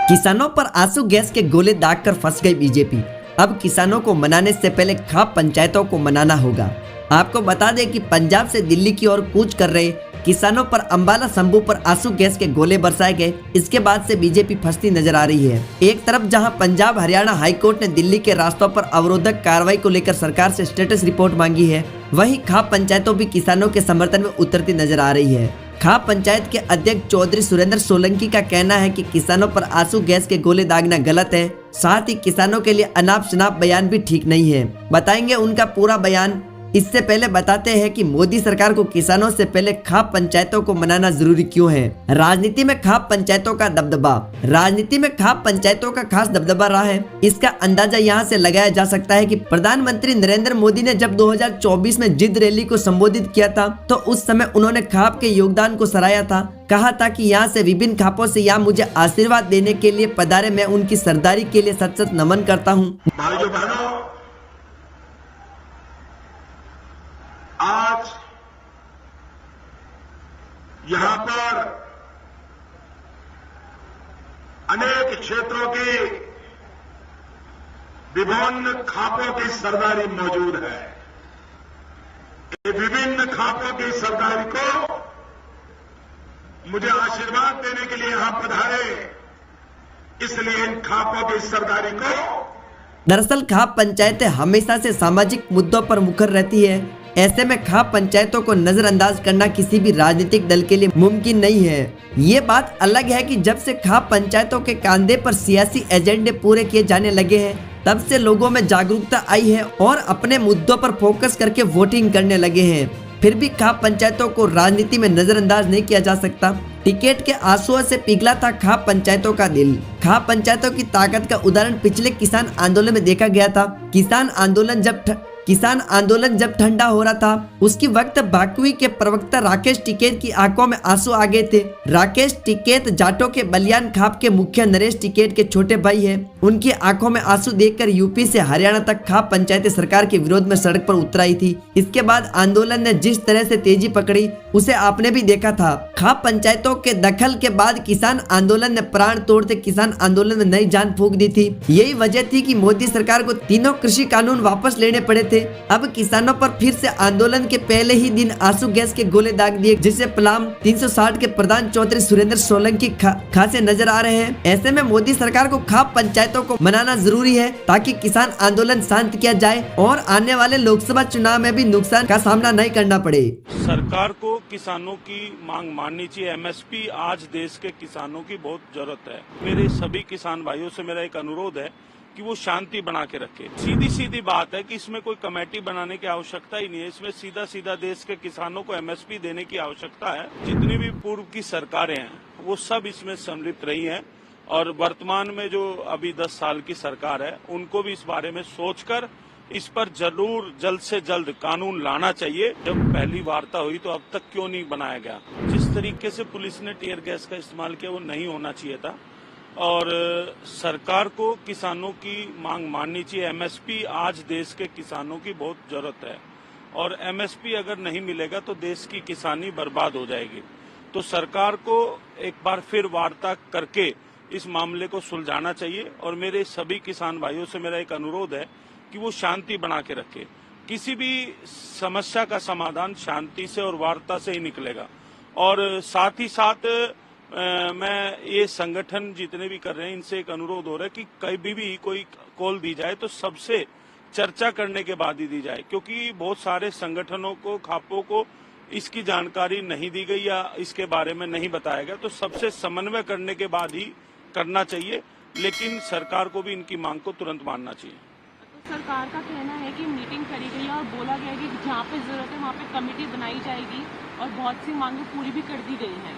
किसानों पर आंसू गैस के गोले दागकर फंस गई बीजेपी। अब किसानों को मनाने से पहले खाप पंचायतों को मनाना होगा। आपको बता दें कि पंजाब से दिल्ली की ओर कूच कर रहे किसानों पर अंबाला संभू पर आंसू गैस के गोले बरसाए गए। इसके बाद से बीजेपी फंसती नजर आ रही है। एक तरफ जहां पंजाब हरियाणा हाईकोर्ट ने दिल्ली के रास्तों पर अवरोधक कार्रवाई को लेकर सरकार से स्टेटस रिपोर्ट मांगी है, वहीं खाप पंचायतों भी किसानों के समर्थन में उतरती नजर आ रही है। खाप पंचायत के अध्यक्ष चौधरी सुरेंद्र सोलंकी का कहना है कि किसानों पर आंसू गैस के गोले दागना गलत है, साथ ही किसानों के लिए अनाप शनाप बयान भी ठीक नहीं है। बताएंगे उनका पूरा बयान। इससे पहले बताते हैं कि मोदी सरकार को किसानों से पहले खाप पंचायतों को मनाना जरूरी क्यों है। राजनीति में खाप पंचायतों का दबदबा। राजनीति में खाप पंचायतों का खास दबदबा रहा है। इसका अंदाजा यहां से लगाया जा सकता है कि प्रधानमंत्री नरेंद्र मोदी ने जब 2024 में जिद रैली को संबोधित किया था तो उस समय उन्होंने खाप के योगदान को सराहा था। कहा था कि यहाँ से विभिन्न खापों से यहाँ मुझे आशीर्वाद देने के लिए पधारे, मैं उनकी सरदारी के लिए सच सच नमन करता हूँ। भाइयों बहनों, आज यहां पर अनेक क्षेत्रों की विभिन्न खापों की सरदारी मौजूद है। ये विभिन्न खापों की सरदारी को मुझे आशीर्वाद देने के लिए यहां पधारे, इसलिए इन खापों की सरदारी को। दरअसल खाप पंचायतें हमेशा से सामाजिक मुद्दों पर मुखर रहती है। ऐसे में खाप पंचायतों को नजरअंदाज करना किसी भी राजनीतिक दल के लिए मुमकिन नहीं है। ये बात अलग है कि जब से खाप पंचायतों के कंधे पर सियासी एजेंडे पूरे किए जाने लगे हैं, तब से लोगों में जागरूकता आई है और अपने मुद्दों पर फोकस करके वोटिंग करने लगे हैं। फिर भी खाप पंचायतों को राजनीति में नजरअंदाज नहीं किया जा सकता। टिकट के आंसुओं से पिघला था खाप पंचायतों का दिल। खाप पंचायतों की ताकत का उदाहरण पिछले किसान आंदोलन में देखा गया था। किसान आंदोलन जब ठंडा हो रहा था, उसकी वक्त बाकुई के प्रवक्ता राकेश टिकैत की आंखों में आंसू आ गए थे। राकेश टिकैत जाटों के बलियान खाप के मुखिया नरेश टिकैत के छोटे भाई हैं। उनकी आंखों में आंसू देखकर यूपी से हरियाणा तक खाप पंचायतें सरकार के विरोध में सड़क पर उतर आई थी। इसके बाद आंदोलन ने जिस तरह से तेजी पकड़ी उसे आपने भी देखा था। खाप पंचायतों के दखल के बाद किसान आंदोलन ने प्राण तोड़ते किसान आंदोलन में नई जान फूंक दी थी। यही वजह थी कि मोदी सरकार को तीनों कृषि कानून वापस लेने पड़े थे। अब किसानों पर फिर से आंदोलन के पहले ही दिन आंसू गैस के गोले दाग दिए, जिसे प्लाम 360 के प्रधान चौधरी सुरेंद्र सोलंकी खासे नजर आ रहे हैं। ऐसे में मोदी सरकार को खाप पंचायतों को मनाना जरूरी है ताकि किसान आंदोलन शांत किया जाए और आने वाले लोकसभा चुनाव में भी नुकसान का सामना नहीं करना पड़े। सरकार को किसानों की मांग माननी चाहिए। एमएसपी आज देश के किसानों की बहुत जरूरत है। मेरे सभी किसान भाइयों से मेरा एक अनुरोध है कि वो शांति बना के रखे। सीधी सीधी बात है कि इसमें कोई कमेटी बनाने की आवश्यकता ही नहीं है। इसमें सीधा सीधा देश के किसानों को एमएसपी देने की आवश्यकता है। जितनी भी पूर्व की सरकारें हैं वो सब इसमें सम्मिलित रही हैं और वर्तमान में जो अभी 10 साल की सरकार है उनको भी इस बारे में सोचकर इस पर जरूर जल्द से जल्द कानून लाना चाहिए। जब पहली वार्ता हुई तो अब तक क्यों नहीं बनाया गया? जिस तरीके से पुलिस ने टीयर गैस का इस्तेमाल किया वो नहीं होना चाहिए था और सरकार को किसानों की मांग माननी चाहिए। एमएसपी आज देश के किसानों की बहुत जरूरत है और एमएसपी अगर नहीं मिलेगा तो देश की किसानी बर्बाद हो जाएगी। तो सरकार को एक बार फिर वार्ता करके इस मामले को सुलझाना चाहिए और मेरे सभी किसान भाइयों से मेरा एक अनुरोध है कि वो शांति बना के रखे। किसी भी समस्या का समाधान शांति से और वार्ता से ही निकलेगा। और साथ ही साथ मैं ये संगठन जितने भी कर रहे हैं इनसे एक अनुरोध हो रहा है कि कभी भी कोई कॉल दी जाए तो सबसे चर्चा करने के बाद ही दी जाए, क्योंकि बहुत सारे संगठनों को खापों को इसकी जानकारी नहीं दी गई या इसके बारे में नहीं बताया गया। तो सबसे समन्वय करने के बाद ही करना चाहिए, लेकिन सरकार को भी इनकी मांग को तुरंत मानना चाहिए। सरकार का कहना है कि मीटिंग करी गई है और बोला गया है कि जहाँ पे जरूरत है वहाँ पे कमेटी बनाई जाएगी और बहुत सी मांगें पूरी भी कर दी गई हैं।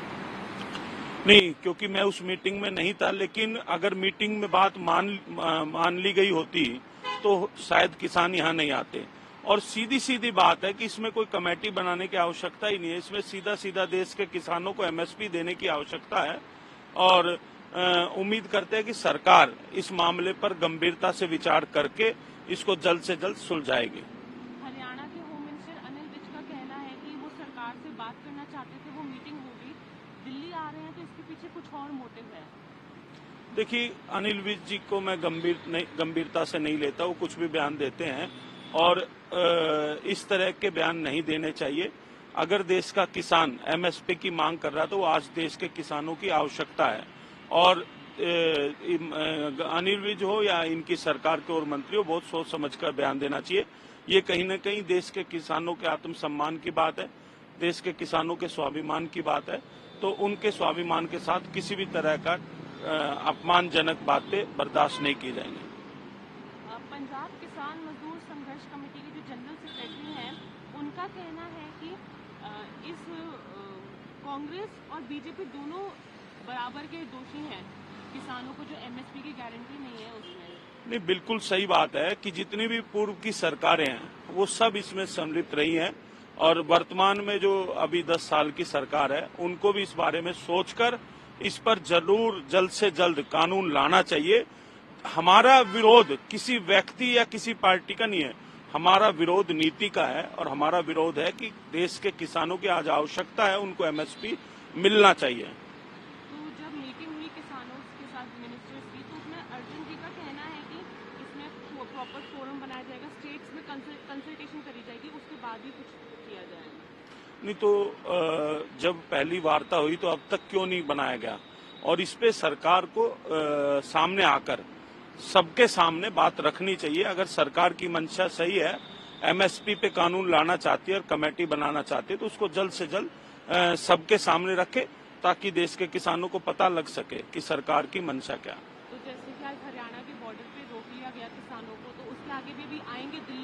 नहीं, क्योंकि मैं उस मीटिंग में नहीं था, लेकिन अगर मीटिंग में बात मान ली गई होती तो शायद किसान यहाँ नहीं आते। और सीधी सीधी बात है कि इसमें कोई कमेटी बनाने की आवश्यकता ही नहीं है। इसमें सीधा सीधा देश के किसानों को एमएसपी देने की आवश्यकता है और उम्मीद करते हैं कि सरकार इस मामले पर गंभीरता से विचार करके इसको जल्द से जल्द सुलझाएगी। हरियाणा के होम मिनिस्टर अनिल विज का कहना है कि वो सरकार से बात करना चाहते थे, वो मीटिंग हो गई, दिल्ली आ रहे हैं तो इसके पीछे कुछ और मोटिव है। देखिए, अनिल विज जी को मैं गंभीरता से नहीं लेता। वो कुछ भी बयान देते हैं और इस तरह के बयान नहीं देने चाहिए। अगर देश का किसान एमएसपी की मांग कर रहा है तो वो आज देश के किसानों की आवश्यकता है। और अनिल विज हो या इनकी सरकार के और मंत्री हो, बहुत सोच समझ कर बयान देना चाहिए। ये कहीं न कहीं देश के किसानों के आत्मसम्मान की बात है, देश के किसानों के स्वाभिमान की बात है। तो उनके स्वाभिमान के साथ किसी भी तरह का अपमानजनक बातें बर्दाश्त नहीं की जाएंगी। पंजाब किसान मजदूर संघर्ष कमेटी के जो जनरल सेक्रेटरी हैं, उनका कहना है कि इस कांग्रेस और बीजेपी दोनों बराबर के दोषी हैं किसानों को जो एमएसपी की गारंटी नहीं है उसमें। नहीं, बिल्कुल सही बात है कि जितनी भी पूर्व की सरकारें हैं वो सब इसमें सम्मिलित रही हैं और वर्तमान में जो अभी 10 साल की सरकार है उनको भी इस बारे में सोचकर इस पर जरूर जल्द से जल्द कानून लाना चाहिए। हमारा विरोध किसी व्यक्ति या किसी पार्टी का नहीं है, हमारा विरोध नीति का है और हमारा विरोध है कि देश के किसानों की आज आवश्यकता है, उनको एमएसपी मिलना चाहिए। तो जब मीटिंग हुई किसानों के साथ मिनिस्टर्स की, तो उसमें अर्जुन जी का कहना है कि इसमें प्रॉपर फोरम बनाया जाएगा, स्टेट्स में कंसल्टेशन करी जाएगी, उसके बाद ही कुछ किया जाएगा। नहीं तो जब पहली वार्ता हुई तो अब तक क्यों नहीं बनाया गया? और इस पे सरकार को सामने आकर सबके सामने बात रखनी चाहिए। अगर सरकार की मंशा सही है, एमएसपी पे कानून लाना चाहती है और कमेटी बनाना चाहती है, तो उसको जल्द से जल्द सबके सामने रखे ताकि देश के किसानों को पता लग सके कि सरकार की मंशा क्या है। तो जैसे कि आज हरियाणा के बॉर्डर पे रोक लिया गया किसानों को, तो उसके आगे भी आएंगे दिल्ली